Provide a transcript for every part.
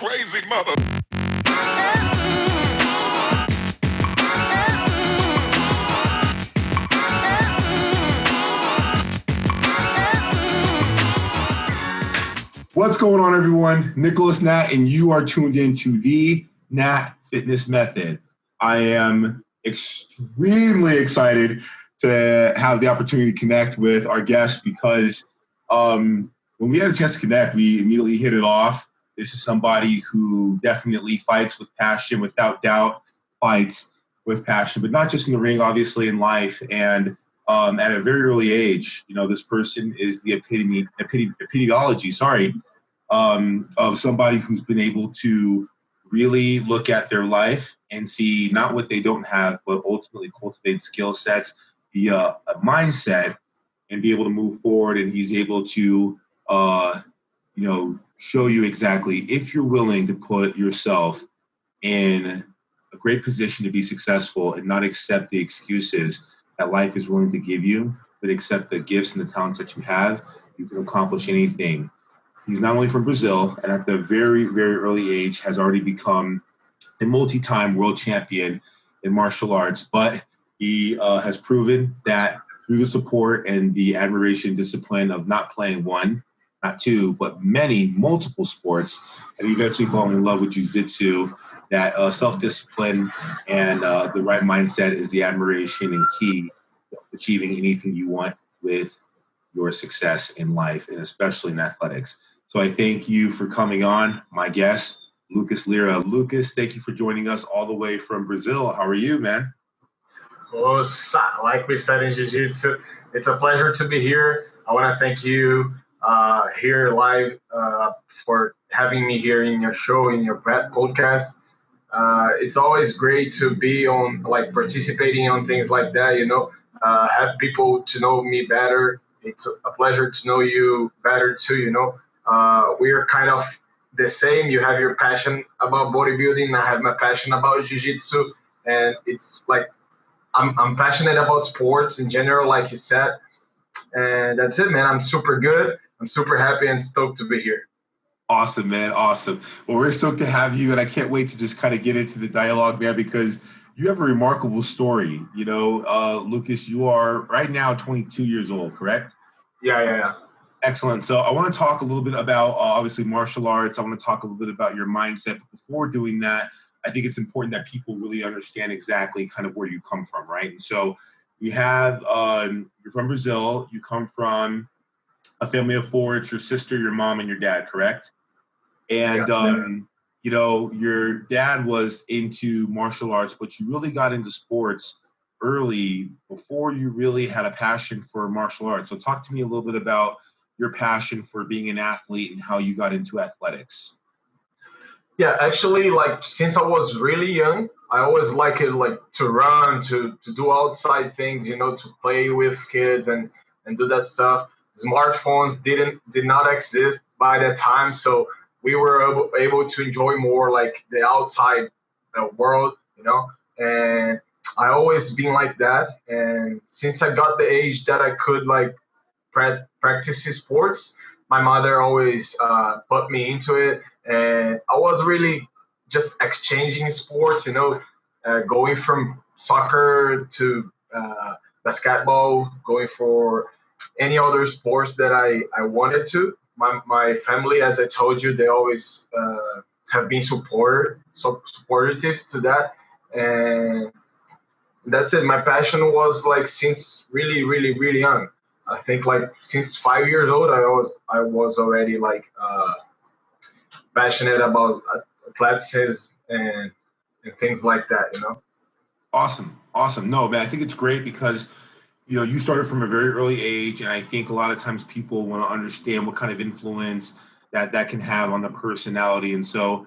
crazy mother. What's going on, everyone? Nicholas Nat, and you are tuned into the NattFitness Method. I am extremely excited to have the opportunity to connect with our guest because when we had a chance to connect, we immediately hit it off. This is somebody who definitely fights with passion, without doubt, fights with passion, but not just in the ring, obviously in life. And at a very early age, this person is the epidemiology, of somebody who's been able to really look at their life and see not what they don't have, but ultimately cultivate skill sets via a mindset and be able to move forward. And he's able to, show you exactly if you're willing to put yourself in a great position to be successful and not accept the excuses that life is willing to give you, but accept the gifts and the talents that you have, you can accomplish anything. He's not only from Brazil, and at the very, very early age has already become a multi-time world champion in martial arts, but he has proven that through the support and the admiration discipline of not playing one, not two, but multiple sports, and eventually falling in love with Jiu Jitsu, that self-discipline and the right mindset is the admiration and key to achieving anything you want with your success in life, and especially in athletics. So I thank you for coming on, my guest, Luccas Lira. Luccas, thank you for joining us all the way from Brazil. How are you, man? Like we said in Jiu Jitsu, it's a pleasure to be here. I want to thank you here live for having me here in your show, in your podcast. It's always great to be on, participating on things like that, have people to know me better. It's a pleasure to know you better too, we are kind of the same. You have your passion about bodybuilding. I have my passion about jiu-jitsu. And it's like I'm passionate about sports in general, like you said. And that's it, man. I'm super good. I'm super happy and stoked to be here. Awesome, man. Awesome. Well, we're stoked to have you, and I can't wait to just kind of get into the dialogue, man, because you have a remarkable story. Luccas, you are right now 22 years old, correct? Yeah. Excellent. So I want to talk a little bit about, obviously, martial arts. I want to talk a little bit about your mindset. But before doing that, I think it's important that people really understand exactly kind of where you come from, right? And so you have, you're from Brazil. You come from a family of four. It's your sister, your mom, and your dad, correct? And, your dad was into martial arts, but you really got into sports early before you really had a passion for martial arts. So talk to me a little bit about your passion for being an athlete and how you got into athletics. Yeah, actually, since I was really young, I always liked it, to run, to do outside things, to play with kids and do that stuff. Smartphones did not exist by that time, so we were able to enjoy more the outside world, and I always been like that. And since I got the age that I could practice sports, my mother always put me into it, and I was really just exchanging sports, going from soccer to basketball, going for any other sports that I wanted to. My family, as I told you, they always have been supportive to that, and that's it. My passion was since really, really, really young. I think since 5 years old, I was already passionate about athleticism and things like that. Awesome. No, man, I think it's great because you started from a very early age, and I think a lot of times people want to understand what kind of influence that can have on the personality. And so,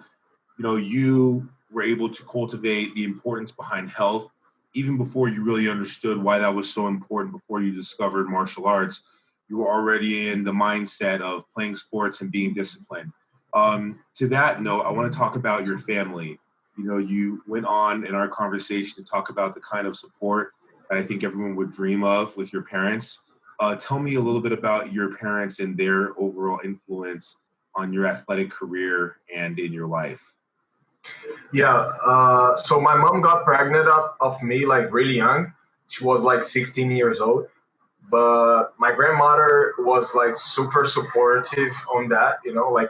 you were able to cultivate the importance behind health even before you really understood why that was so important. Before you discovered martial arts, you were already in the mindset of playing sports and being disciplined. To that note, I want to talk about your family. You went on in our conversation to talk about the kind of support that I think everyone would dream of with your parents. Tell me a little bit about your parents and their overall influence on your athletic career and in your life? Yeah. So my mom got pregnant of me like really young. She was like 16 years old. But my grandmother was like super supportive on that, like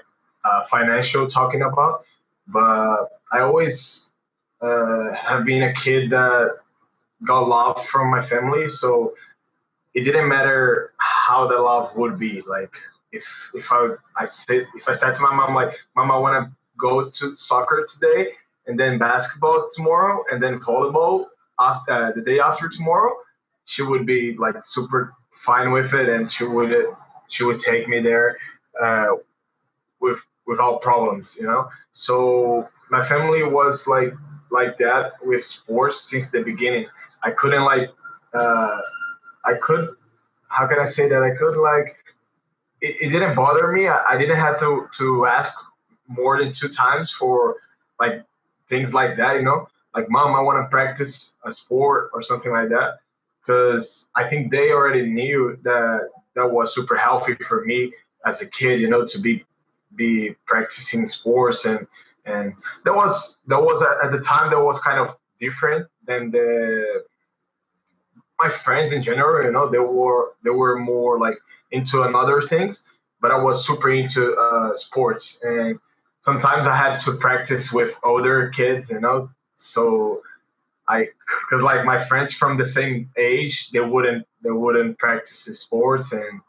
financial talking about. But I always have been a kid that got love from my family, so it didn't matter how the love would be. Like if if I said to my mom like, "Mom, I want to go to soccer today, and then basketball tomorrow, and then volleyball after the day after tomorrow," she would be like super fine with it, and she would take me there uh, with without problems. So my family was like that with sports since the beginning. I couldn't like uh, I could how can I say that I could like it didn't bother me. I didn't have to ask more than two times for like things like that. Like, mom, I want to practice a sport or something like that, because I think they already knew that that was super healthy for me as a kid, to be practicing sports. And that was at the time that was kind of different than the my friends in general. They were more like into another things, but I was super into sports. And sometimes I had to practice with older kids. So I, because like my friends from the same age, they wouldn't practice the sports. And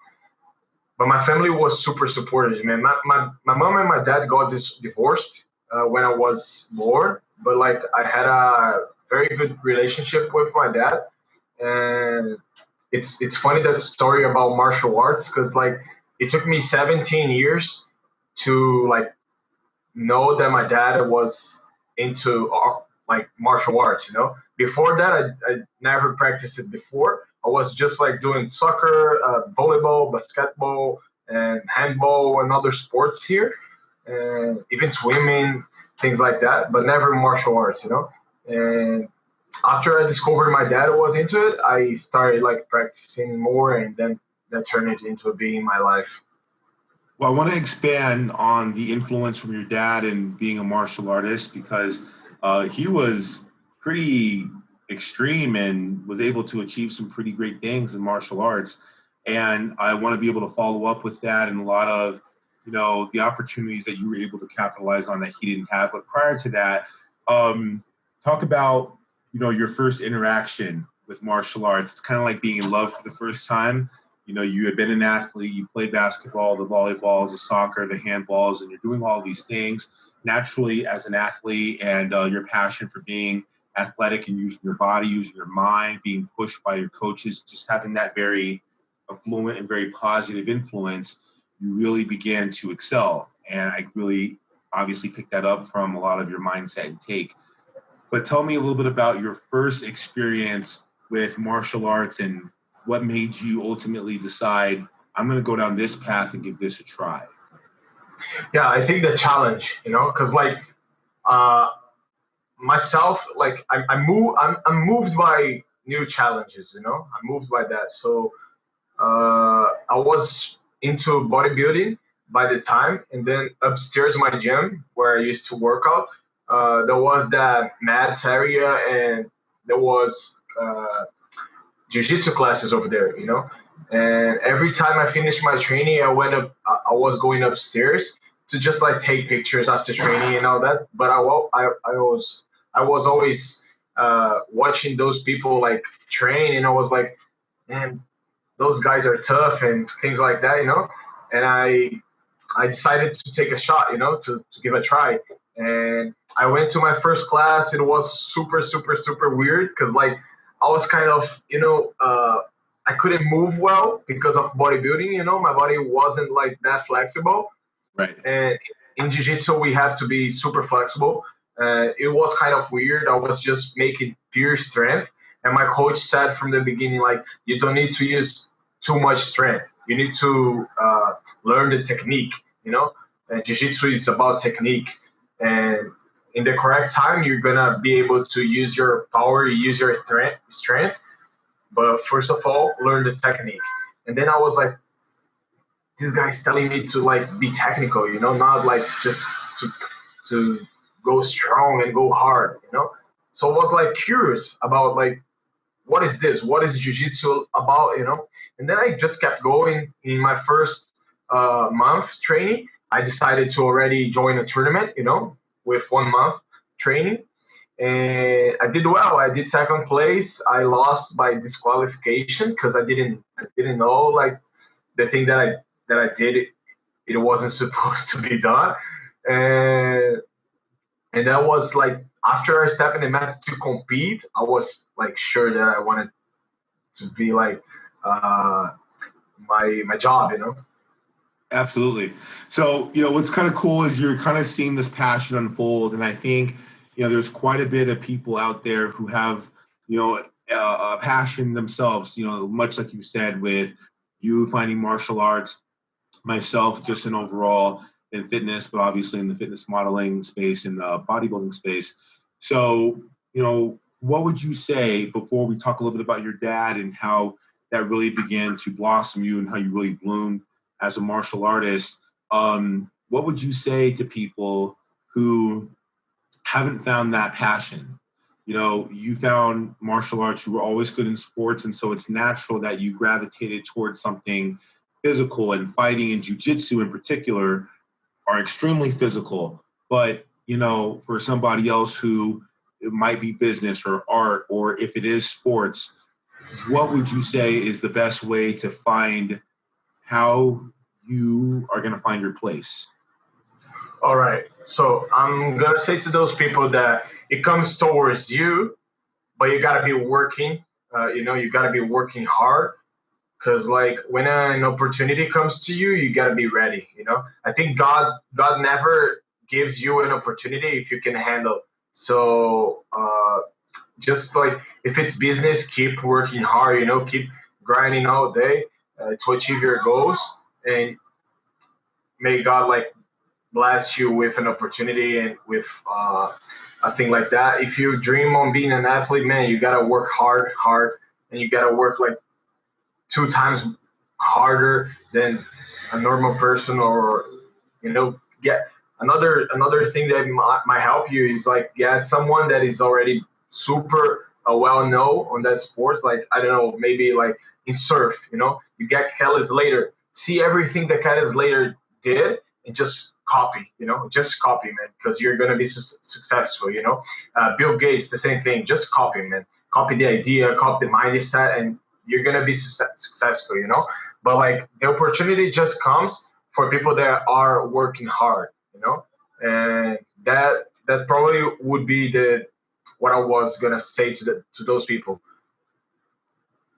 but my family was super supportive, man. My mom and my dad got divorced when I was born, but like I had a very good relationship with my dad. And it's funny, that story about martial arts, because like it took me 17 years to like know that my dad was into like martial arts. Before that, I never practiced it before. I was just like doing soccer, volleyball, basketball, and handball, and other sports here, and even swimming, things like that, but never martial arts. And after I discovered my dad was into it, I started like practicing more, and then that turned it into being my life. Well, I want to expand on the influence from your dad and being a martial artist, because he was pretty extreme and was able to achieve some pretty great things in martial arts. And I want to be able to follow up with that and a lot of, the opportunities that you were able to capitalize on that he didn't have. But prior to that, talk about, your first interaction with martial arts. It's kind of like being in love for the first time. You had been an athlete, you played basketball, the volleyballs, the soccer, the handballs, and you're doing all these things naturally as an athlete, and your passion for being athletic and using your body, using your mind, being pushed by your coaches, just having that very affluent and very positive influence, you really began to excel. And I really obviously picked that up from a lot of your mindset and take. But tell me a little bit about your first experience with martial arts and what made you ultimately decide, I'm going to go down this path and give this a try? Yeah, I think the challenge, because like uh, myself, like I'm moved by new challenges. I'm moved by that. So I was into bodybuilding by the time, and then upstairs my gym where I used to work out, there was that mats area, and there was Jiu Jitsu classes over there. And every time I finished my training, I was going upstairs to just like take pictures after training and all that. But I was always watching those people like train, and I was like, man, those guys are tough and things like that. And I decided to take a shot, to give a try. And I went to my first class. It was super, super, super weird, because like I was kind of, I couldn't move well because of bodybuilding. My body wasn't like that flexible. Right. And in jiu-jitsu, we have to be super flexible. It was kind of weird. I was just making pure strength. And my coach said from the beginning, like, you don't need to use too much strength. You need to learn the technique, And jiu-jitsu is about technique. And in the correct time, you're going to be able to use your power, use your strength. But first of all, learn the technique. And then I was like, this guy's telling me to like be technical, you know, not like just to to go strong and go hard, you know. So I was like curious about like what is this? What is jiu-jitsu about, you know? And then I just kept going. In my first month training, I decided to already join a tournament, you know, with 1 month training. And I did well. I did second place. I lost by disqualification because I didn't know like the thing that I did. It wasn't supposed to be done. And and that was like after I stepped in the mat to compete, I was like sure that I wanted to be like uh, my job, you know. Absolutely. So, what's kind of cool is you're kind of seeing this passion unfold. And I think, there's quite a bit of people out there who have, a passion themselves, much like you said, with you finding martial arts, myself, just in overall in fitness, but obviously in the fitness modeling space, in the bodybuilding space. So, what would you say before we talk a little bit about your dad and how that really began to blossom you and how you really bloomed as a martial artist? What would you say to people who haven't found that passion? You found martial arts, you were always good in sports, and so it's natural that you gravitated towards something physical, and fighting and jiu-jitsu in particular are extremely physical. But, for somebody else who it might be business or art, or if it is sports, what would you say is the best way to find how you are going to find your place? All right. So I'm gonna say to those people that it comes towards you, but you gotta be working. You know, you gotta be working hard because like when an opportunity comes to you, you gotta be ready. You know, I think God never gives you an opportunity if you can handle. So just like if it's business, keep working hard. You know, keep grinding all day to achieve your goals, and may God like bless you with an opportunity and with a thing like that. If you dream on being an athlete, man, you gotta work hard, and you gotta work like 2 times harder than a normal person, or get another thing that might help you is like get someone that is already super well known on that sport. Like I don't know, maybe like in surf, you get Kelly Slater, see everything that Kelly Slater did, and just copy, man, because you're gonna be successful. Bill Gates, the same thing, just copy, man, copy the idea, copy the mindset, and you're gonna be successful. But like the opportunity just comes for people that are working hard. And that probably would be the what I was gonna say to those people.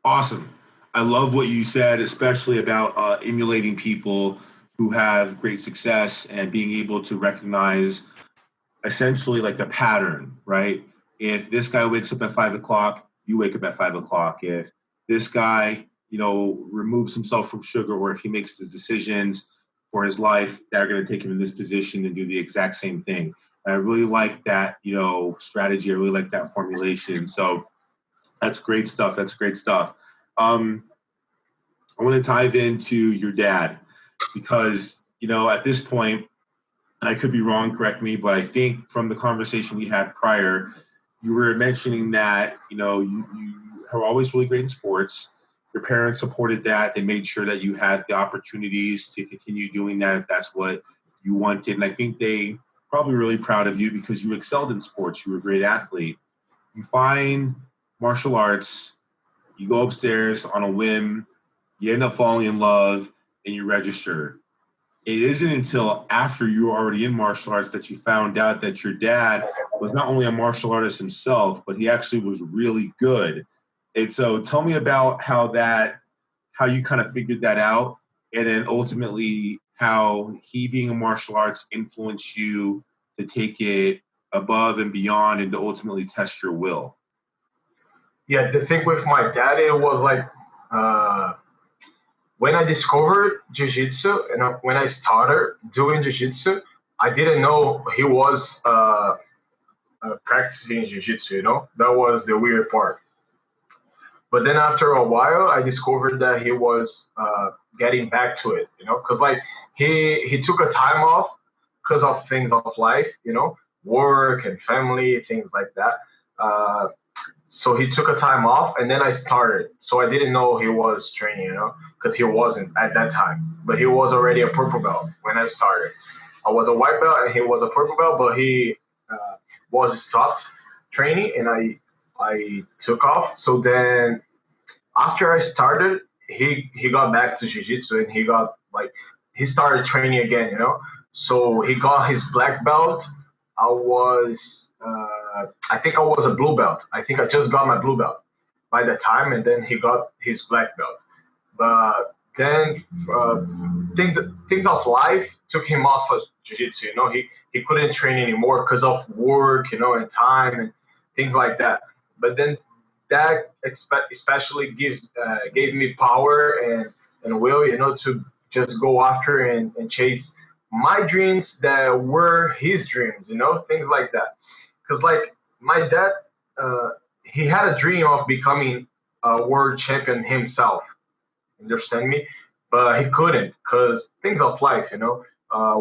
Awesome. I love what you said, especially about emulating people who have great success and being able to recognize essentially like the pattern, right? If this guy wakes up at 5 o'clock, you wake up at 5 o'clock. If this guy, removes himself from sugar, or if he makes the decisions for his life that are going to take him in this position, and do the exact same thing. And I really like that, strategy. I really like that formulation. So that's great stuff. That's great stuff. I want to dive into your dad because, at this point, and I could be wrong, correct me, but I think from the conversation we had prior, you were mentioning that, you are always really great in sports. Your parents supported that. They made sure that you had the opportunities to continue doing that if that's what you wanted. And I think they probably really proud of you because you excelled in sports. You were a great athlete. You find martial arts, you go upstairs on a whim, you end up falling in love, and you register. It isn't until after you were already in martial arts that you found out that your dad was not only a martial artist himself, but he actually was really good. And so tell me about how you kind of figured that out, and then ultimately how he being a martial arts influenced you to take it above and beyond and to ultimately test your will. Yeah, the thing with my dad, it was like when I discovered jiu-jitsu and when I started doing jiu-jitsu, I didn't know he was practicing jiu-jitsu. That was the weird part. But then after a while, I discovered that he was getting back to it, because like he took a time off because of things of life, work and family, things like that. Uh, so he took a time off, and then I started. So I didn't know he was training, because he wasn't at that time, but he was already a purple belt when I started. I was a white belt and he was a purple belt, but he was stopped training, and I took off. So then after I started, he got back to jiu-jitsu, and he started training again, So he got his black belt. I think I was a blue belt. I think I just got my blue belt by the time, and then he got his black belt. But then things things of life took him off of jiu-jitsu. He couldn't train anymore because of work, and time and things like that. But then that especially gave me power and will, to just go after and chase my dreams that were his dreams, things like that. Because like my dad, uh, he had a dream of becoming a world champion himself. Understand me? But he couldn't because things of life,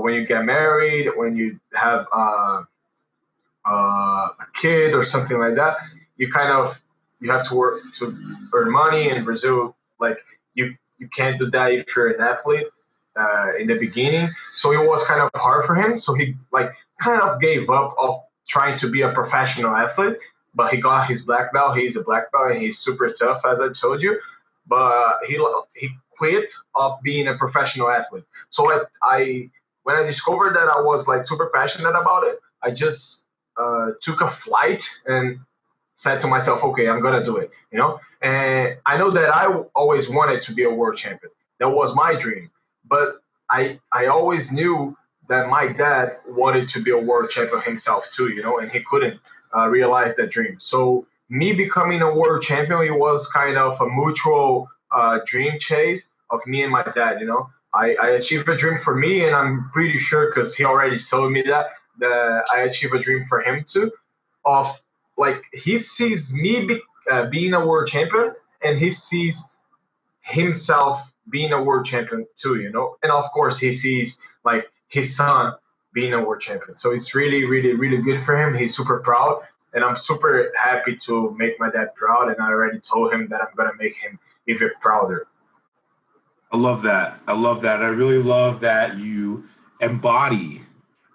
when you get married, when you have a kid or something like that, you have to work to earn money in Brazil. Like you can't do that if you're an athlete in the beginning. So it was kind of hard for him. So he like kind of gave up of trying to be a professional athlete. But he got his black belt. He's a black belt, and he's super tough, as I told you. But he quit of being a professional athlete. So I when I discovered that I was like super passionate about it, I just took a flight and said to myself, okay, I'm gonna do it, And I know that I always wanted to be a world champion. That was my dream. But I always knew that my dad wanted to be a world champion himself too, and he couldn't realize that dream. So me becoming a world champion, it was kind of a mutual dream chase of me and my dad. I achieved a dream for me, and I'm pretty sure because he already told me that I achieved a dream for him too. Of like he sees me being a world champion, and he sees himself being a world champion too, and of course he sees like his son being a world champion. So it's really, really, really good for him. He's super proud, and I'm super happy to make my dad proud. And I already told him that I'm gonna make him even prouder. I love that. I love that. I really love that you embody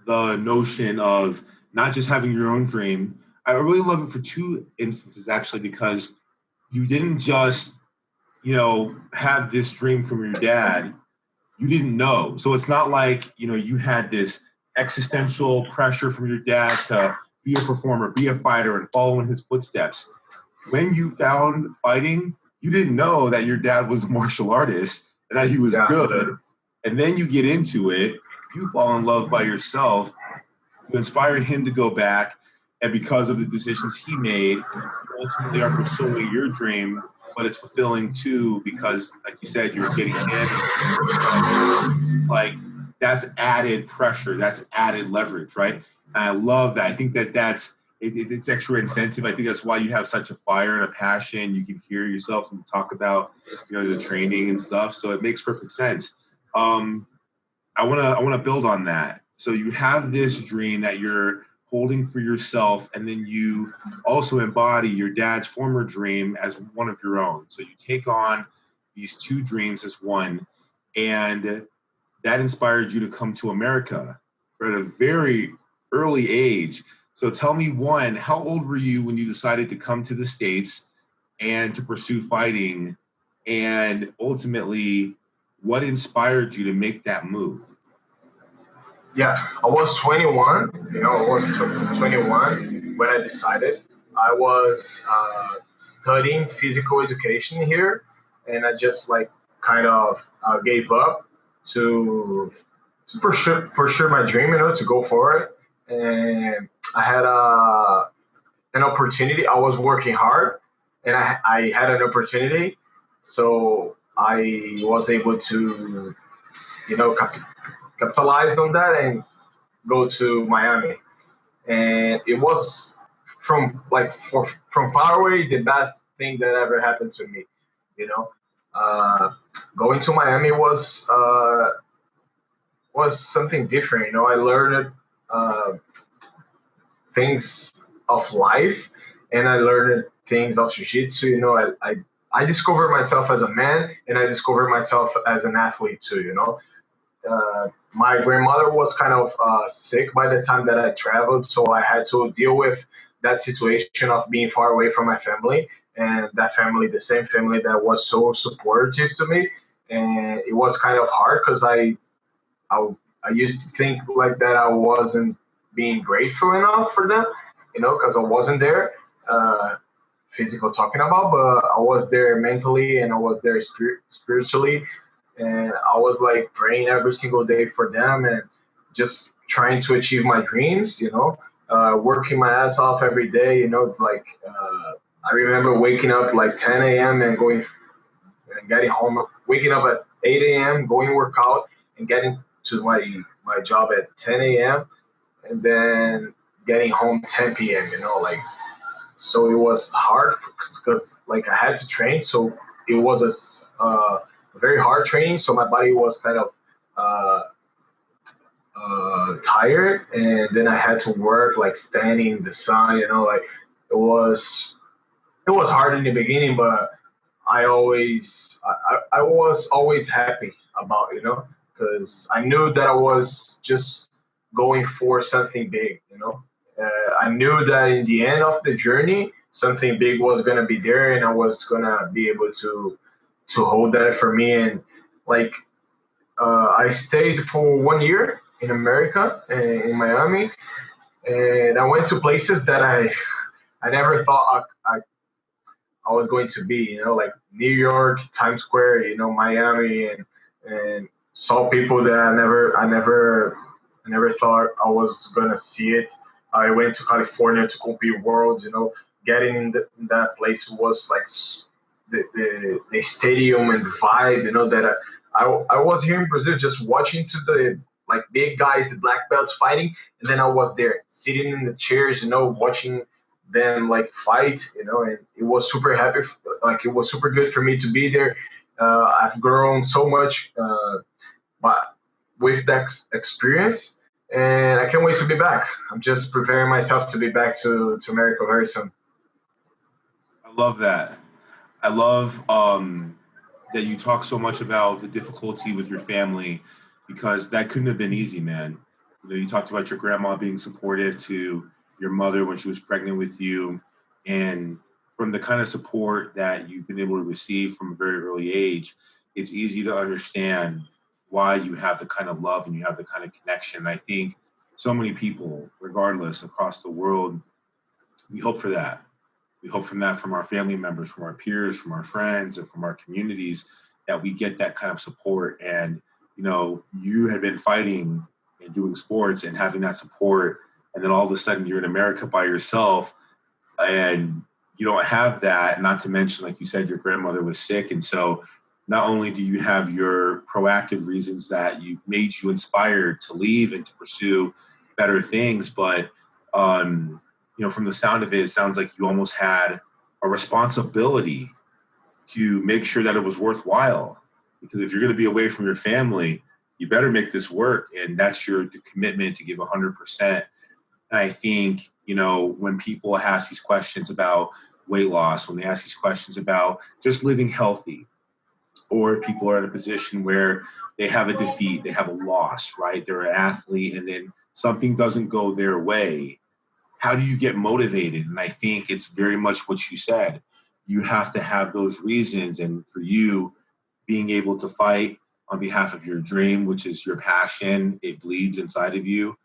the notion of not just having your own dream. I really love it for two instances, actually, because you didn't just, have this dream from your dad. You didn't know. So it's not like, you had this existential pressure from your dad to be a performer, be a fighter, and follow in his footsteps. When you found fighting, you didn't know that your dad was a martial artist and that he was good. And then you get into it, you fall in love by yourself, you inspire him to go back, and because of the decisions he made, you ultimately are pursuing your dream, but it's fulfilling too because, like you said, you're getting hit. Like, that's added pressure, that's added leverage, right? And I love that. I think it's extra incentive. I think that's why you have such a fire and a passion. You can hear yourself when you talk about, the training and stuff. So it makes perfect sense. I wanna build on that. So you have this dream that you're holding for yourself, and then you also embody your dad's former dream as one of your own. So you take on these two dreams as one, and that inspired you to come to America at a very early age. So tell me, one, how old were you when you decided to come to the States and to pursue fighting? And ultimately, what inspired you to make that move? Yeah, I was 21. I was 21 when I decided. I was studying physical education here, and I just like kind of gave up to pursue my dream, to go for it. And I had an opportunity. I was working hard, and I had an opportunity, so I was able to, capitalize on that and go to Miami. And it was from far away the best thing that ever happened to me. You know, going to Miami was something different. You know, I learned uh, things of life, and I learned things of jiu-jitsu. You know, I discovered myself as a man, and I discovered myself as an athlete too. You know, my grandmother was kind of sick by the time that I traveled, so I had to deal with that situation of being far away from my family, and that family, the same family that was so supportive to me, and it was kind of hard because I I used to think like that I wasn't being grateful enough for them, you know, because I wasn't there, uh, physical talking about, but I was there mentally and I was there spiritually, and I was like praying every single day for them and just trying to achieve my dreams, you know, working my ass off every day, you know, like I remember waking up like 10 a.m. and going and getting home, waking up at 8 a.m., going work out, and getting to my job at 10 a.m. and then getting home 10 p.m. You know, like so it was hard because like I had to train, so it was a very hard training. So my body was kind of uh, tired, and then I had to work like standing in the sun. You know, like it was it was hard in the beginning, but I was always happy about, you know, because I knew that I was just going for something big, you know. I knew that in the end of the journey something big was gonna be there, and I was gonna be able to hold that for me. And like I stayed for 1 year in America, in Miami, and I went to places that I never thought I was going to be, you know, like New York, Times Square, you know, Miami, and saw people that I never thought I was gonna see it. I went to California to compete worlds, you know, getting in that place was like the stadium and the vibe, you know, that I was here in Brazil just watching to the like big guys, the black belts fighting, and then I was there sitting in the chairs, you know, watching them like fight, you know, and it was super happy, like it was super good for me to be there. I've grown so much, but with that experience, and I can't wait to be back. I'm just preparing myself to be back to America very soon. I love that. I love that you talk so much about the difficulty with your family because that couldn't have been easy, man. You know, you talked about your grandma being supportive to your mother when she was pregnant with you, and from the kind of support that you've been able to receive from a very early age, it's easy to understand why you have the kind of love and you have the kind of connection. And I think so many people, regardless across the world, we hope for that. We hope from that from our family members, from our peers, from our friends, and from our communities that we get that kind of support. And, you know, you had been fighting and doing sports and having that support. And then all of a sudden you're in America by yourself and you don't have that, not to mention, like you said, your grandmother was sick. And so not only do you have your proactive reasons that you made you inspired to leave and to pursue better things, but you know, from the sound of it, it sounds like you almost had a responsibility to make sure that it was worthwhile. Because if you're going to be away from your family, you better make this work. And that's your commitment to give 100%. And I think, you know, when people ask these questions about weight loss, when they ask these questions about just living healthy, or if people are in a position where they have a defeat, they have a loss, right? They're an athlete and then something doesn't go their way. How do you get motivated? And I think it's very much what you said. You have to have those reasons. And for you, being able to fight on behalf of your dream, which is your passion, it bleeds inside of you,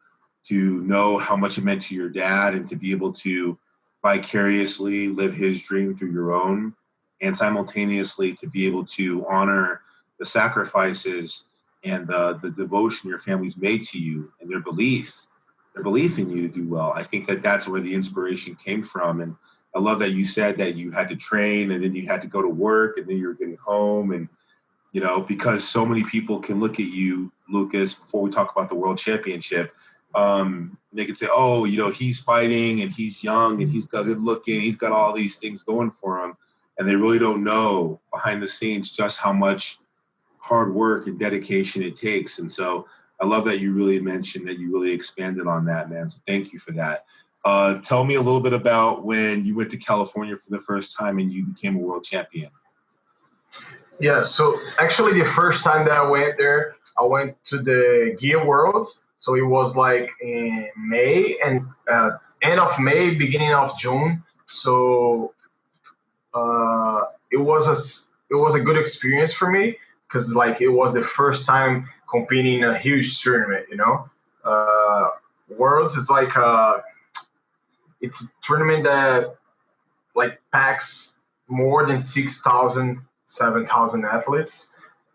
to know how much it meant to your dad and to be able to vicariously live his dream through your own, and simultaneously to be able to honor the sacrifices and the devotion your family's made to you and their belief in you to do well. I think that that's where the inspiration came from. And I love that you said that you had to train and then you had to go to work and then you were getting home. And, you know, because so many people can look at you, Luccas, before we talk about the world championship, they could say, oh, you know, he's fighting and he's young and he's got good looking. He's got all these things going for him. and they really don't know behind the scenes just how much hard work and dedication it takes. And so I love that you really mentioned that, you really expanded on that, man. So thank you for that. Tell me a little bit about when you went to California for the first time and you became a world champion. Yeah, so actually the first time that I went there, I went to the Gear Worlds. So it was like in May and end of May, beginning of June. So it was a good experience for me because like it was the first time competing in a huge tournament. Worlds is like it's a tournament that like packs more than 6,000, 7,000 athletes.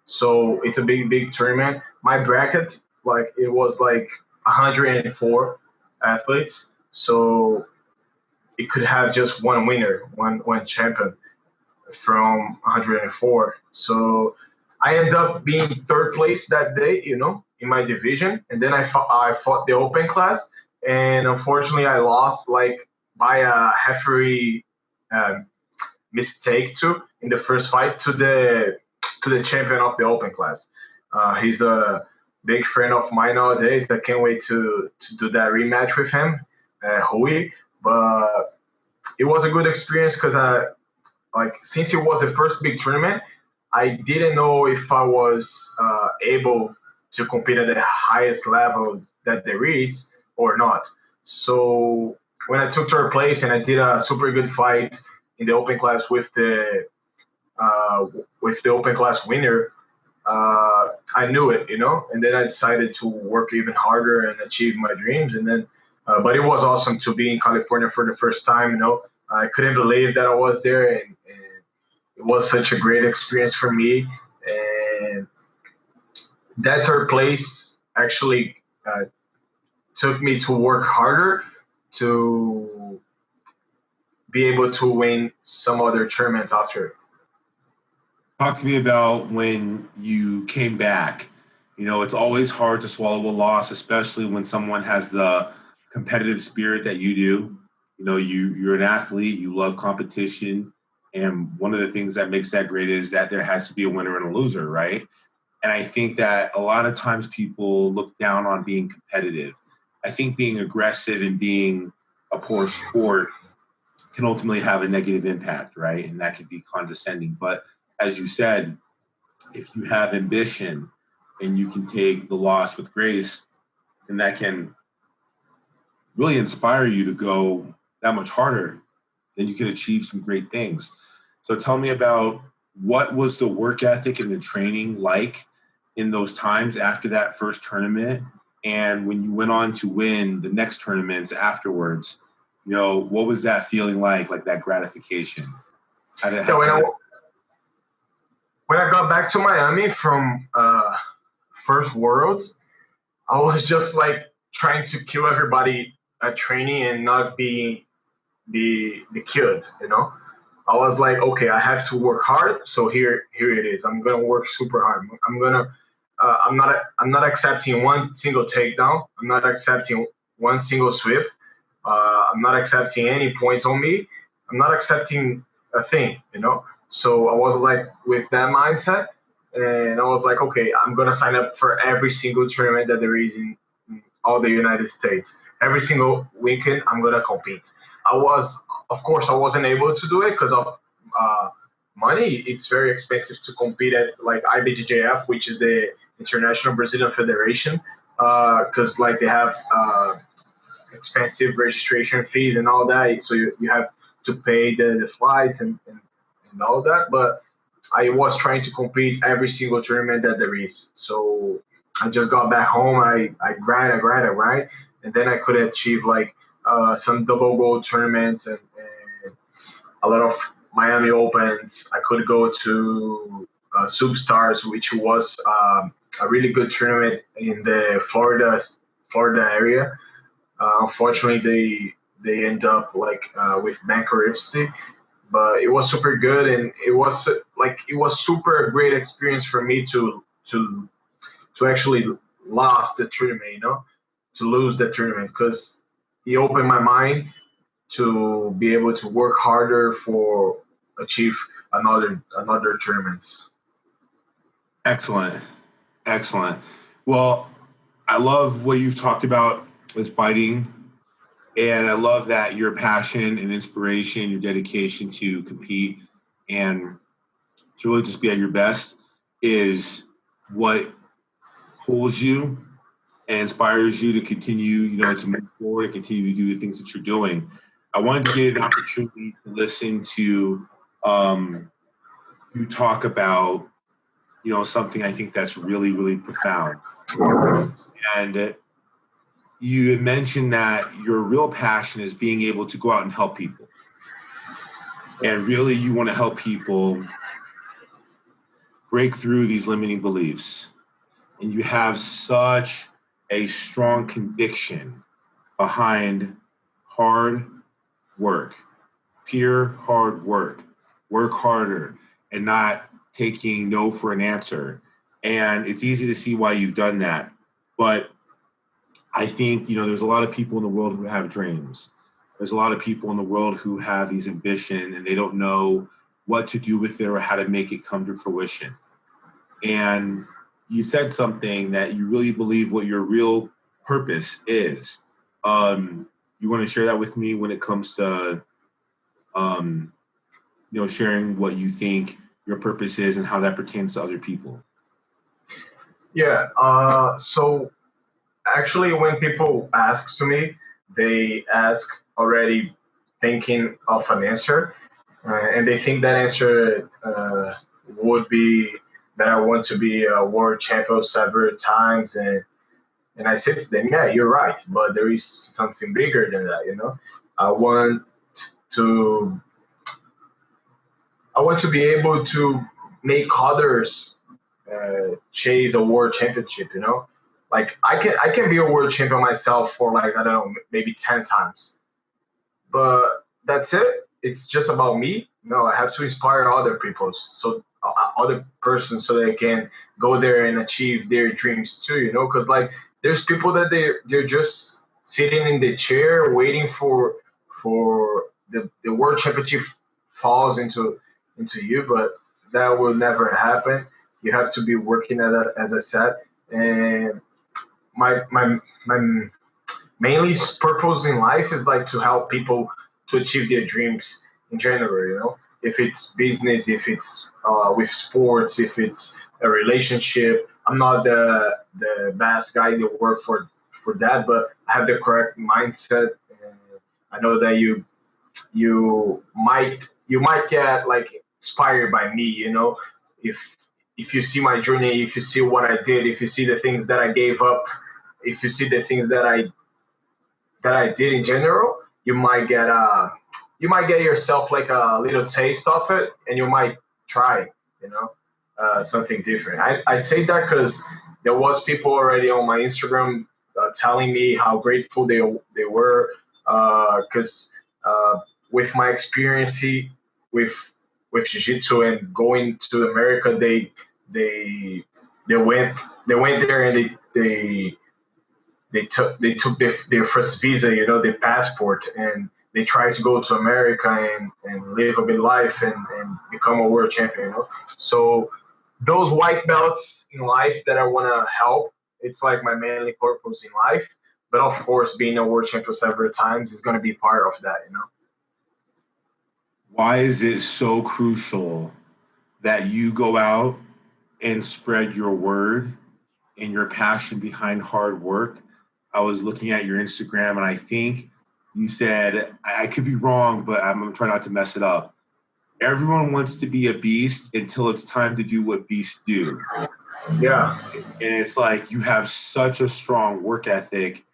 So it's a big tournament. My bracket, like it was like 104 athletes. So it could have just one winner, one champion from 104. So I ended up being third place that day, in my division. And then I fought the open class, and unfortunately I lost like by a referee mistake too in the first fight to the champion of the open class. He's a big friend of mine nowadays. I can't wait to do that rematch with him, Hui. But it was a good experience because since it was the first big tournament, I didn't know if I was able to compete at the highest level that there is or not. So when I took third place and I did a super good fight in the open class with the open class winner, I knew it, and then I decided to work even harder and achieve my dreams. And then, but it was awesome to be in California for the first time. I couldn't believe that I was there, and it was such a great experience for me. And that third place actually took me to work harder to be able to win some other tournaments after. Talk to me about when you came back. It's always hard to swallow a loss, especially when someone has the competitive spirit that you do. You're an athlete, you love competition. And one of the things that makes that great is that there has to be a winner and a loser, right? And I think that a lot of times people look down on being competitive. I think being aggressive and being a poor sport can ultimately have a negative impact, right? And that could be condescending. But as you said, if you have ambition and you can take the loss with grace, then that can really inspire you to go that much harder. Then you can achieve some great things. So tell me about what was the work ethic and the training like in those times after that first tournament, and when you went on to win the next tournaments afterwards, what was that feeling like that gratification? When I got back to Miami from first Worlds, I was just like trying to kill everybody at training and not be killed. I was like, okay, I have to work hard. So here it is. I'm gonna work super hard. I'm not accepting one single takedown. I'm not accepting one single sweep. I'm not accepting any points on me. I'm not accepting a thing. So I was like with that mindset, and I was like, okay, I'm gonna sign up for every single tournament that there is in all the United States. Every single weekend, I'm gonna compete. Of course, I wasn't able to do it because of money. It's very expensive to compete at like IBJJF, which is the International Brazilian Federation, because like they have expensive registration fees and all that. So you have to pay the flights and all that. But I was trying to compete every single tournament that there is. So I just got back home. I grind, and then I could achieve like some double gold tournaments and a lot of Miami Opens. I could go to Superstars, which was a really good tournament in the Florida area. Unfortunately, they end up like with bankruptcy, but it was super good, and it was super great experience for me to actually lost the tournament, to lose the tournament, because he opened my mind to be able to work harder for achieve another tournaments. Excellent. Excellent. Well, I love what you've talked about with fighting. And I love that your passion and inspiration, your dedication to compete and to really just be at your best is what pulls you and inspires you to continue, to move forward and continue to do the things that you're doing. I wanted to get an opportunity to listen to you talk about, something I think that's really, really profound. And you had mentioned that your real passion is being able to go out and help people. And really you want to help people break through these limiting beliefs. And you have such a strong conviction behind hard work, pure hard work harder, and not taking no for an answer. And it's easy to see why you've done that. But I think, there's a lot of people in the world who have dreams. There's a lot of people in the world who have these ambitions and they don't know what to do with it or how to make it come to fruition. And you said something that you really believe what your real purpose is. You want to share that with me when it comes to, sharing what you think your purpose is and how that pertains to other people? Yeah. So actually, when people ask to me, they ask already thinking of an answer, and they think that answer would be that I want to be a world champion several times, and I said to them, yeah, you're right, but there is something bigger than that. I want to I want to be able to make others chase a world championship. Like I can be a world champion myself for like I don't know maybe 10 times, but that's it. It's just about me. No, I have to inspire other people, so other persons, so they can go there and achieve their dreams too. Because like there's people that they're just sitting in the chair waiting for the world championship falls into you, but that will never happen. You have to be working as I said, and my mainly purpose in life is like to help people to achieve their dreams in general. If it's business, if it's with sports, if it's a relationship. I'm not the best guy in the world for that, but I have the correct mindset. And I know that you might get like inspired by me. If you see my journey, if you see what I did, if you see the things that I gave up, if you see the things that I did in general, you might get yourself like a little taste of it, and you might try, something different. I say that because there was people already on my Instagram telling me how grateful they were because with my experience with Jiu Jitsu and going to America, they they went they went there and they took their first visa, their passport, and they tried to go to America and live a good life and become a world champion. So those white belts in life that I want to help, it's like my mainly purpose in life. But of course, being a world champion several times is going to be part of that. Why is it so crucial that you go out and spread your word and your passion behind hard work? I was looking at your Instagram and I think you said, I could be wrong, but I'm going to try not to mess it up. Everyone wants to be a beast until it's time to do what beasts do. Yeah. And it's like you have such a strong work ethic,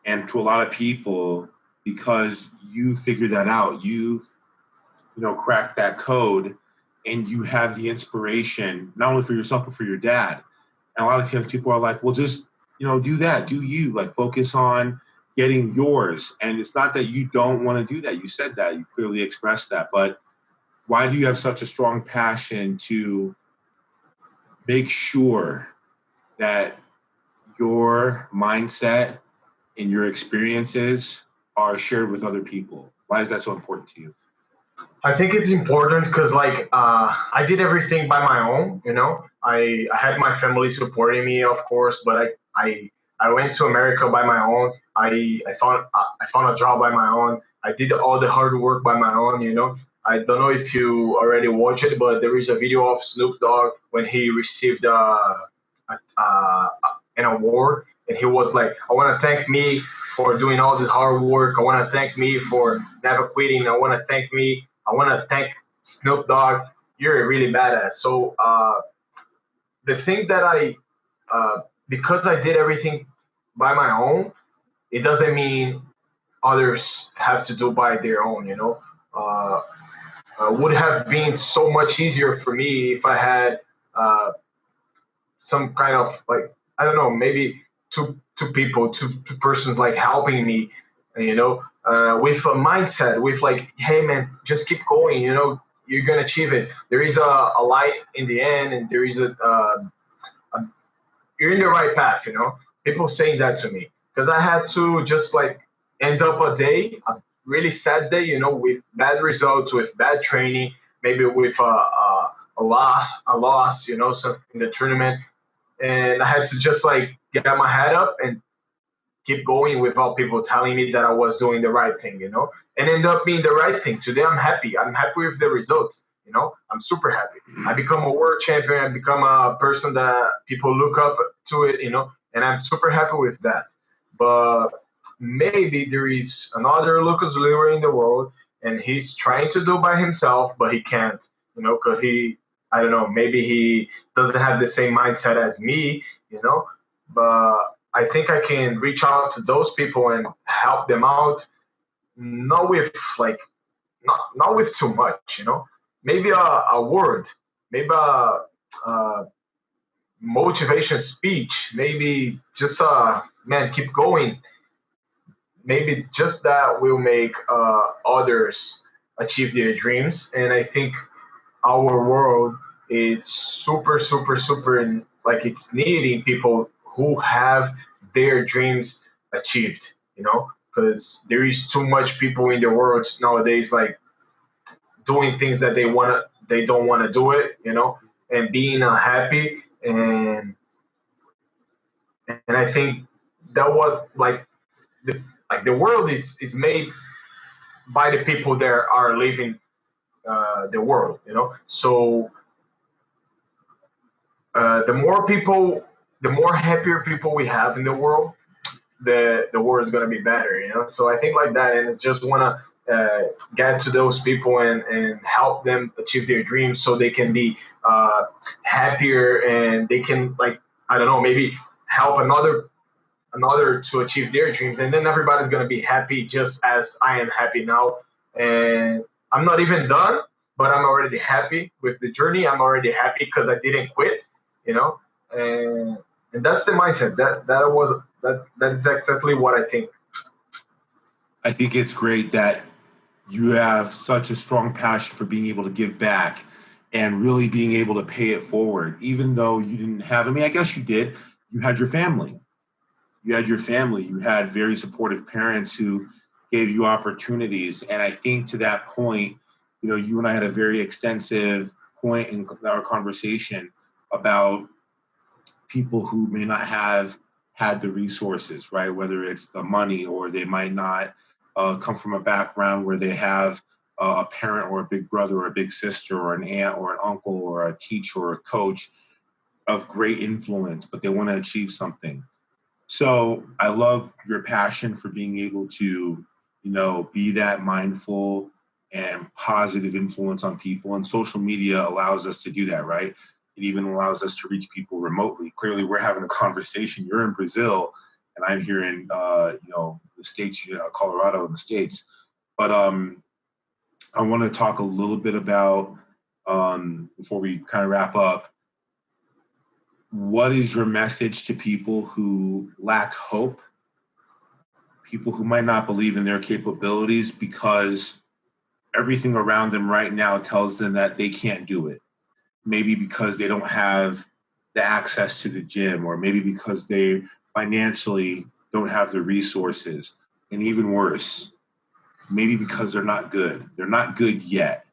and to a lot of people, because you figured that out, you've cracked that code, and you have the inspiration not only for yourself but for your dad. And a lot of times people are like, well, just do that, do you, like, focus on getting yours. And it's not that you don't want to do that. You said that, you clearly expressed that, but why do you have such a strong passion to make sure that your mindset and your experiences are shared with other people? Why is that so important to you? I think it's important because I did everything by my own. I had my family supporting me, of course, but I went to America by my own. I found a job by my own. I did all the hard work by my own. I don't know if you already watched it, but there is a video of Snoop Dogg when he received an award, and he was like, "I want to thank me for doing all this hard work. I want to thank me for never quitting. I want to thank Snoop Dogg. You're a really badass." So the thing that because I did everything by my own, it doesn't mean others have to do by their own. Uh, would have been so much easier for me if I had uh, some kind of like, I don't know, maybe two people, two persons like helping me, with a mindset, with like, hey man, just keep going, you're gonna achieve it. There is a light in the end, and there is a you're in the right path. People saying that to me because I had to just like end up a really sad day, with bad results, with bad training, maybe with a loss, so in the tournament, and I had to just like get my head up and keep going without people telling me that I was doing the right thing, and end up being the right thing. Today I'm happy. I'm happy with the results. I'm super happy. I become a world champion. I become a person that people look up to it, and I'm super happy with that. But maybe there is another Luccas Lira in the world, and he's trying to do by himself, but he can't, because I don't know, maybe he doesn't have the same mindset as me, but I think I can reach out to those people and help them out, not with like not with too much, maybe a word, maybe a motivation speech, maybe just man, keep going. Maybe just that will make others achieve their dreams. And I think our world is super, super, super, like it's needing people who have their dreams achieved, because there is too much people in the world nowadays, like doing things that they don't want to do it, and being unhappy. And I think that what like the world is made by the people that are living the world, so the more happier people we have in the world, the world is going to be better, so I think like that, and I just want to get to those people and help them achieve their dreams so they can be happier, and they can, like, I don't know, maybe help another to achieve their dreams, and then everybody's going to be happy just as I am happy now. And I'm not even done, but I'm already happy with the journey. I'm already happy because I didn't quit, you know and that's the mindset. That is exactly what I think. I think it's great that you have such a strong passion for being able to give back and really being able to pay it forward, even though you didn't have, I mean, I guess you did. You had your family. You had your family. You had very supportive parents who gave you opportunities. And I think to that point, you and I had a very extensive point in our conversation about people who may not have had the resources, right? Whether it's the money, or they might not come from a background where they have a parent or a big brother or a big sister or an aunt or an uncle or a teacher or a coach of great influence, but they want to achieve something. So I love your passion for being able to, be that mindful and positive influence on people. And social media allows us to do that, right? It even allows us to reach people remotely. Clearly, we're having a conversation. You're in Brazil, and I'm here in, the States, Colorado in the States. But I want to talk a little bit about, before we kind of wrap up, what is your message to people who lack hope, people who might not believe in their capabilities because everything around them right now tells them that they can't do it? Maybe because they don't have the access to the gym, or maybe because they financially don't have the resources. And even worse, maybe because they're not good. They're not good yet.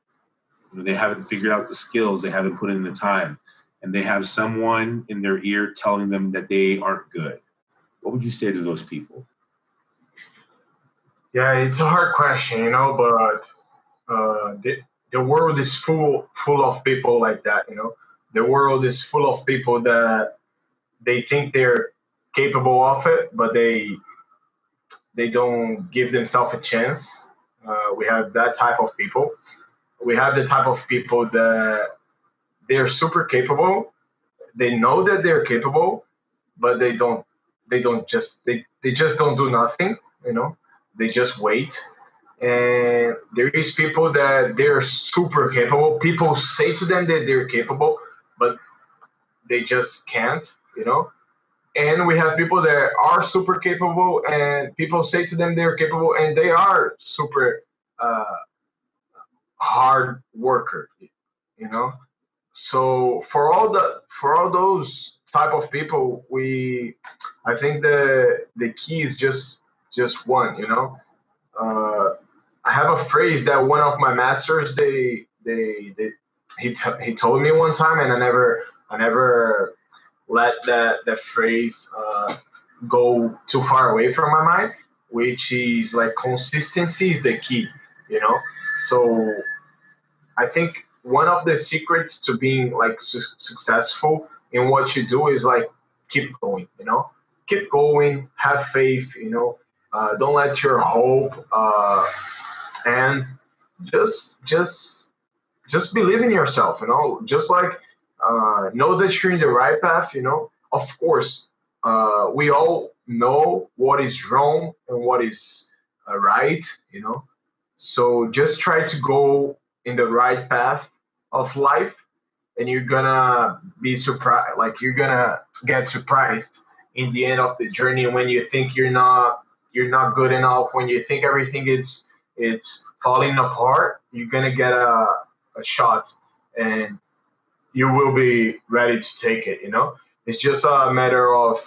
They haven't figured out the skills. They haven't put in the time. And they have someone in their ear telling them that they aren't good. What would you say to those people? Yeah, it's a hard question, but the world is full of people like that. The world is full of people that they think they're capable of it, but they don't give themselves a chance. We have that type of people. We have the type of people that they're super capable. They know that they're capable, but they just don't do nothing. They just wait. And there is people that they're super capable. People say to them that they're capable, but they just can't. And we have people that are super capable, and people say to them they're capable, and they are super uh, hard worker. You know. So for all those type of people, I think the key is just one. Uh, I have a phrase that one of my masters he told me one time, and I never let that phrase go too far away from my mind, which is like consistency is the key. You know, so I think one of the secrets to being like successful in what you do is like keep going. Keep going, have faith. Don't let your hope end. Just believe in yourself. Just like know that you're in the right path. Of course, we all know what is wrong and what is right. So just try to go in the right path of life, and you're gonna be surprised. Like you're gonna get surprised in the end of the journey when you think you're not good enough. When you think everything is it's falling apart, you're gonna get a shot, and you will be ready to take it. It's just a matter of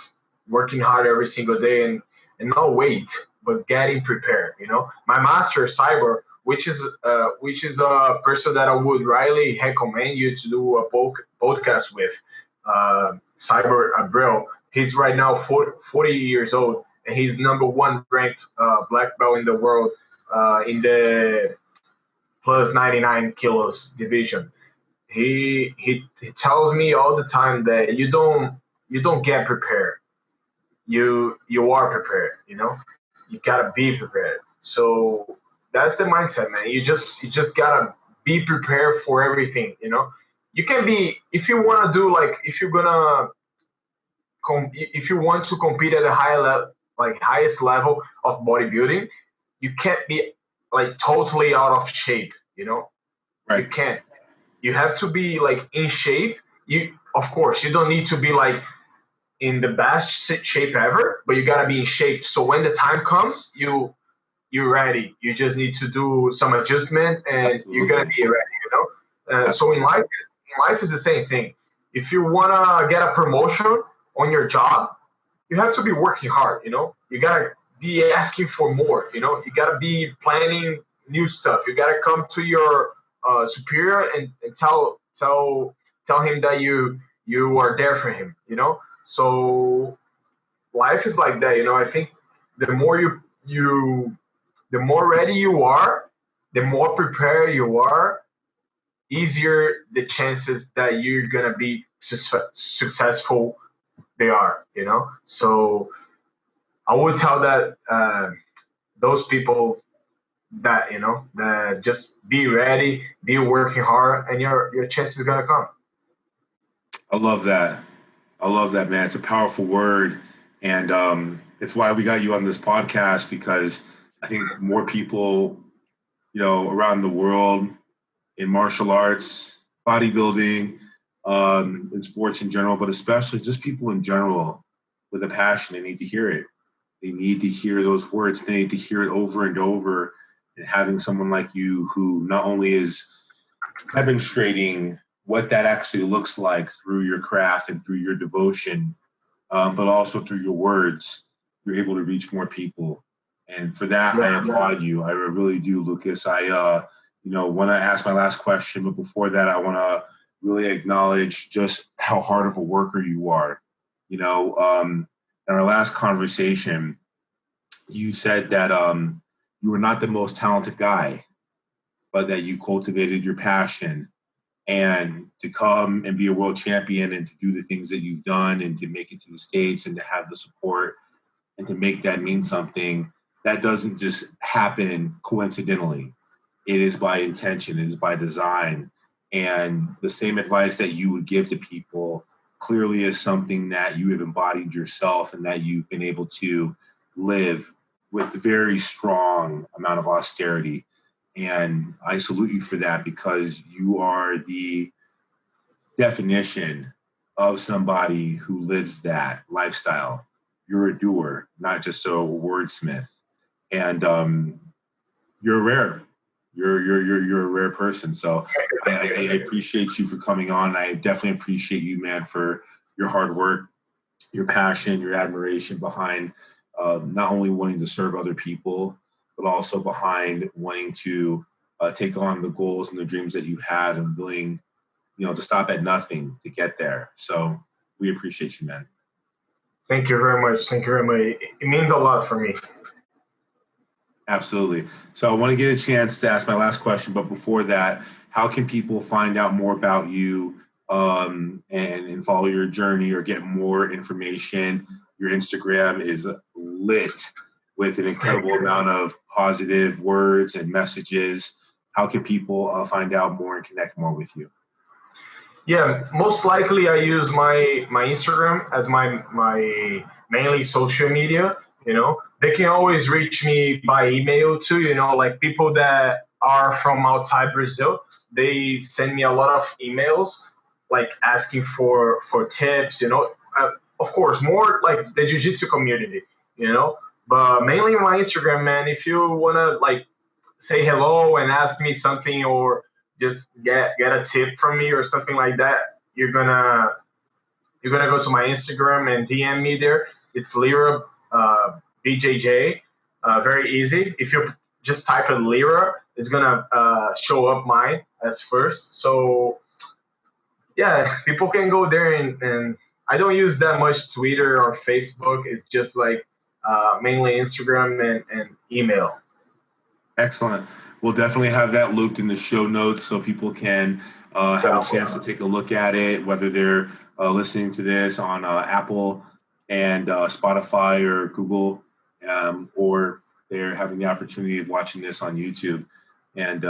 working hard every single day and not wait, but getting prepared. My master Cyber, which is a person that I would highly recommend you to do a podcast with. Cyber Abreu. He's right now 40 years old, and he's number one ranked black belt in the world in the plus 99 kilos division. He tells me all the time that you don't get prepared. You are prepared. You gotta be prepared. So that's the mindset, man. You just gotta be prepared for everything. You can be if you wanna do like if you want to compete at a high level, like highest level of bodybuilding, you can't be like totally out of shape. You Right. can't. You have to be like in shape. Of course, you don't need to be like in the best shape ever, but you gotta be in shape. So when the time comes, you're ready. You just need to do some adjustment, and you're gonna Absolutely. be ready. So in life is the same thing. If you wanna get a promotion on your job, you have to be working hard. You gotta be asking for more. You gotta be planning new stuff. You gotta come to your superior and tell him that you are there for him. So life is like that. I think the more the more ready you are, the more prepared you are, easier the chances that you're gonna be successful they are. So I would tell that those people that that just be ready, be working hard, and your chance is gonna come. I love that. I love that, man. It's a powerful word. And it's why we got you on this podcast, because I think more people, around the world in martial arts, bodybuilding, in sports in general, but especially just people in general with a passion, they need to hear it. They need to hear those words. They need to hear it over and over. And having someone like you who not only is demonstrating what that actually looks like through your craft and through your devotion, but also through your words, you're able to reach more people. And for that, I applaud you. I really do, Luccas. I want to ask my last question, but before that, I want to really acknowledge just how hard of a worker you are. In our last conversation, you said that you were not the most talented guy, but that you cultivated your passion, and to come and be a world champion and to do the things that you've done and to make it to the States and to have the support and to make that mean something, that doesn't just happen coincidentally. It is by intention, it is by design. And the same advice that you would give to people clearly is something that you have embodied yourself and that you've been able to live with very strong amount of austerity. And I salute you for that, because you are the definition of somebody who lives that lifestyle. You're a doer, not just a wordsmith. And you're rare. You're a rare person. So I appreciate you for coming on. I definitely appreciate you, man, for your hard work, your passion, your admiration behind not only wanting to serve other people, but also behind wanting to take on the goals and the dreams that you have and willing, to stop at nothing to get there. So we appreciate you, man. Thank you very much. Thank you very much. It means a lot for me. Absolutely. So I want to get a chance to ask my last question, but before that, how can people find out more about you and follow your journey or get more information? Your Instagram is lit with an incredible amount of positive words and messages. How can people find out more and connect more with you? Yeah, most likely I use my Instagram as my mainly social media. They can always reach me by email too. Like people that are from outside Brazil, they send me a lot of emails, like asking for tips. Of course, more like the Jiu Jitsu community. But mainly my Instagram, man. If you wanna like say hello and ask me something, or just get a tip from me or something like that, you're gonna go to my Instagram and DM me there. It's Lira BJJ. Very easy. If you just type in Lira, it's gonna show up mine as first. So yeah, people can go there, and I don't use that much Twitter or Facebook. It's just like mainly Instagram and email. Excellent. We'll definitely have that looped in the show notes so people can have a chance to take a look at it, whether they're listening to this on Apple and Spotify or Google, or they're having the opportunity of watching this on YouTube. And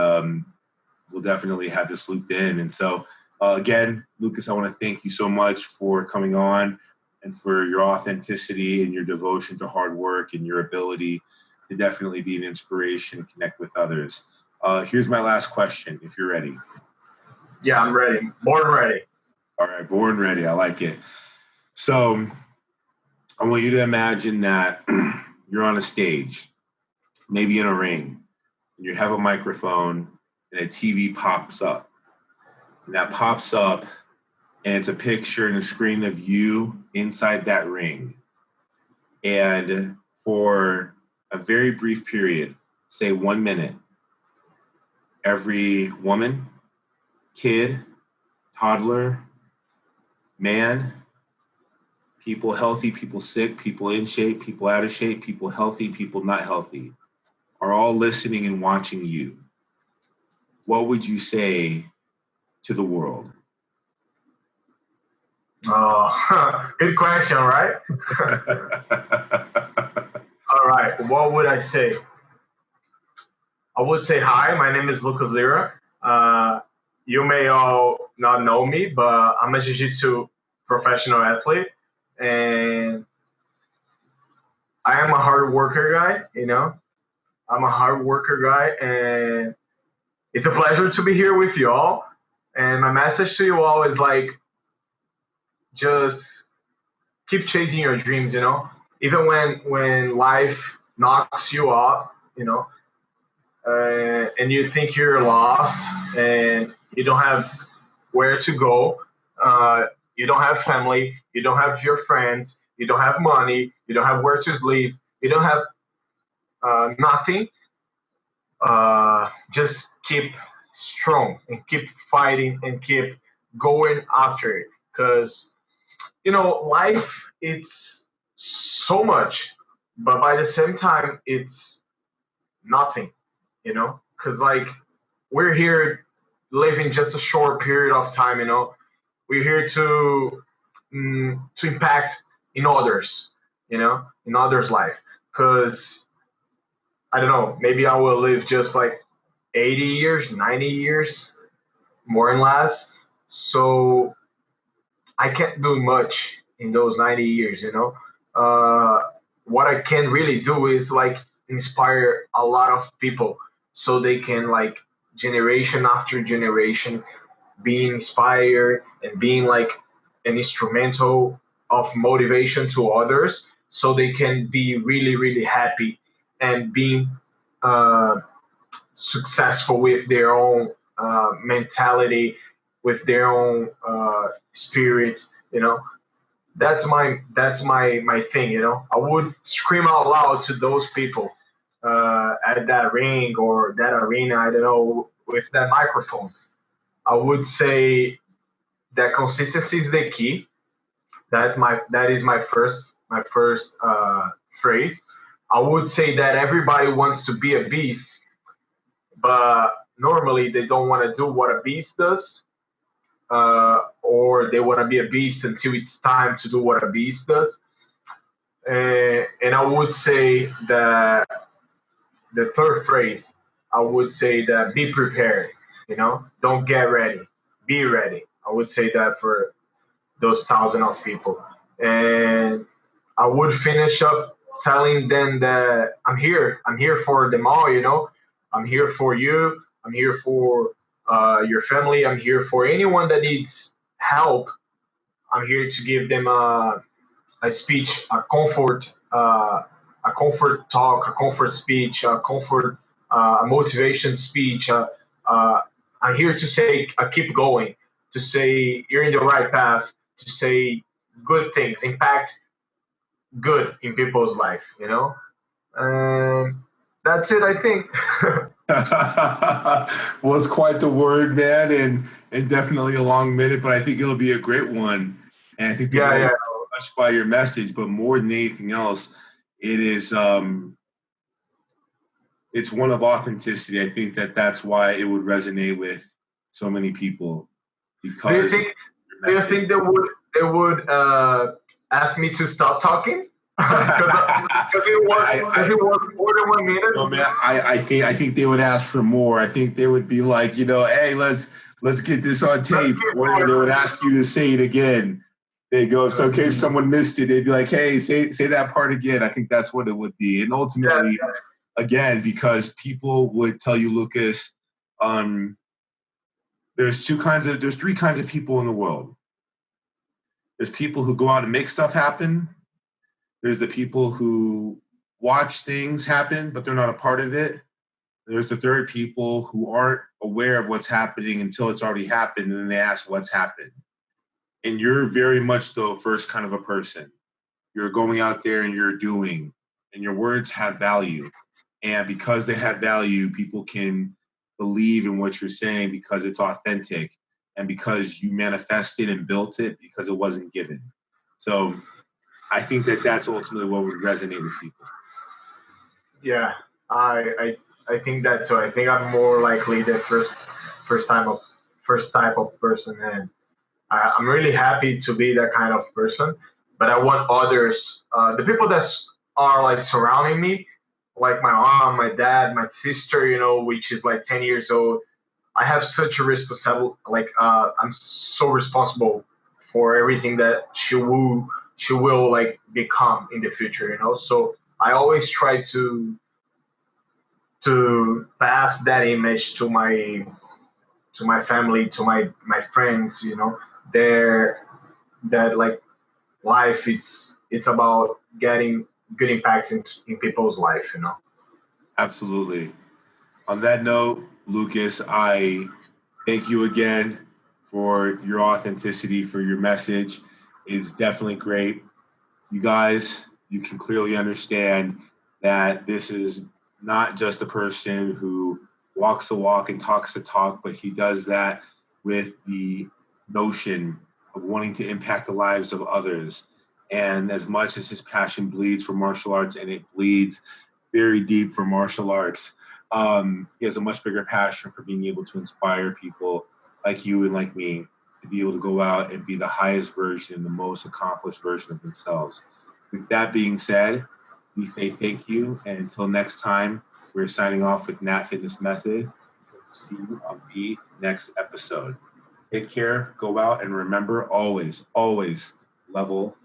we'll definitely have this looped in. And so, again, Luccas, I want to thank you so much for coming on and for your authenticity and your devotion to hard work and your ability to definitely be an inspiration and connect with others. Here's my last question, if you're ready. Yeah, I'm ready. Born ready. All right, born ready. I like it. So I want you to imagine that you're on a stage, maybe in a ring, and you have a microphone and a TV pops up. And that pops up, and it's a picture and a screen of you inside that ring. And for a very brief period, say 1 minute, every woman, kid, toddler, man, people healthy, people sick, people in shape, people out of shape, people healthy, people not healthy, are all listening and watching you. What would you say to the world? Oh, good question, right? All right. What would I say? I would say, hi, my name is Luccas Lira. You may all not know me, but I'm a Jiu Jitsu professional athlete. And I am a hard worker guy. I'm a hard worker guy. And it's a pleasure to be here with you all. And my message to you all is like, just keep chasing your dreams, even when life knocks you off, and you think you're lost and you don't have where to go, you don't have family, you don't have your friends, you don't have money, you don't have where to sleep, you don't have nothing, just keep strong and keep fighting and keep going after it. Because life, it's so much, but by the same time, it's nothing. Because like we're here living just a short period of time. We're here to impact in others. In others' life. Because I don't know, maybe I will live just like 80 years, 90 years, more and less. So I can't do much in those 90 years. What I can really do is like inspire a lot of people so they can like generation after generation being inspired and being like an instrumental of motivation to others so they can be really, really happy and being uh, successful with their own mentality, with their own spirit. That's my thing. I would scream out loud to those people at that ring or that arena. I don't know, with that microphone. I would say that consistency is the key. That is my first phrase. I would say that everybody wants to be a beast, but normally they don't want to do what a beast does, or they want to be a beast until it's time to do what a beast does. And I would say that the third phrase, I would say that be prepared. Don't get ready, be ready. I would say that for those thousand of people. And I would finish up telling them that I'm here. I'm here for them all. I'm here for you. I'm here for your family. I'm here for anyone that needs help. I'm here to give them a speech, a comfort talk, a comfort speech, a motivation speech. I'm here to say, keep going, to say you're in the right path, to say good things, impact good in people's life. And that's it, I think. Well, it's quite the word, man, and definitely a long minute, but I think it'll be a great one. And I think the Yeah, world yeah. is touched by your message, but more than anything else, it is it's one of authenticity. I think that's why it would resonate with so many people Do you because think? your Do you message. think they would ask me to stop talking? Because it was more than 1 minute. No, man, I think they would ask for more. I think they would be like, hey, let's get this on Let's tape. keep Or they would going. ask you to say it again. They go, so in case someone missed it, they'd be like, hey, say that part again. I think that's what it would be. And Yeah, ultimately, again, because people would tell you, Luccas, um, there's three kinds of people in the world. There's people who go out and make stuff happen. There's the people who watch things happen, but they're not a part of it. There's the third people who aren't aware of what's happening until it's already happened, and then they ask what's happened. And you're very much the first kind of a person. You're going out there and you're doing, and your words have value. And because they have value, people can believe in what you're saying because it's authentic and because you manifested and built it because it wasn't given. So I think that's ultimately what would resonate with people. yeah. I think that too. I think I'm more likely the first time of first type of person, and I'm really happy to be that kind of person. But I want others, the people that are like surrounding me, like my mom, my dad, my sister, which is like 10 years old. I have such a responsible, like I'm so responsible for everything that she will like become in the future. So I always try to pass that image to my family, to my friends. There, that like life is it's about getting good impact in people's life. Absolutely. On that note, Luccas, I thank you again for your authenticity, for your message. It's definitely great. You guys, you can clearly understand that this is not just a person who walks the walk and talks the talk, but he does that with the notion of wanting to impact the lives of others. And as much as his passion bleeds for martial arts, and it bleeds very deep for martial arts, he has a much bigger passion for being able to inspire people like you and like me to be able to go out and be the highest version, the most accomplished version of themselves. With that being said, we say thank you. And until next time, we're signing off with Nat Fitness Method. See you on the next episode. Take care, go out, and remember always, always level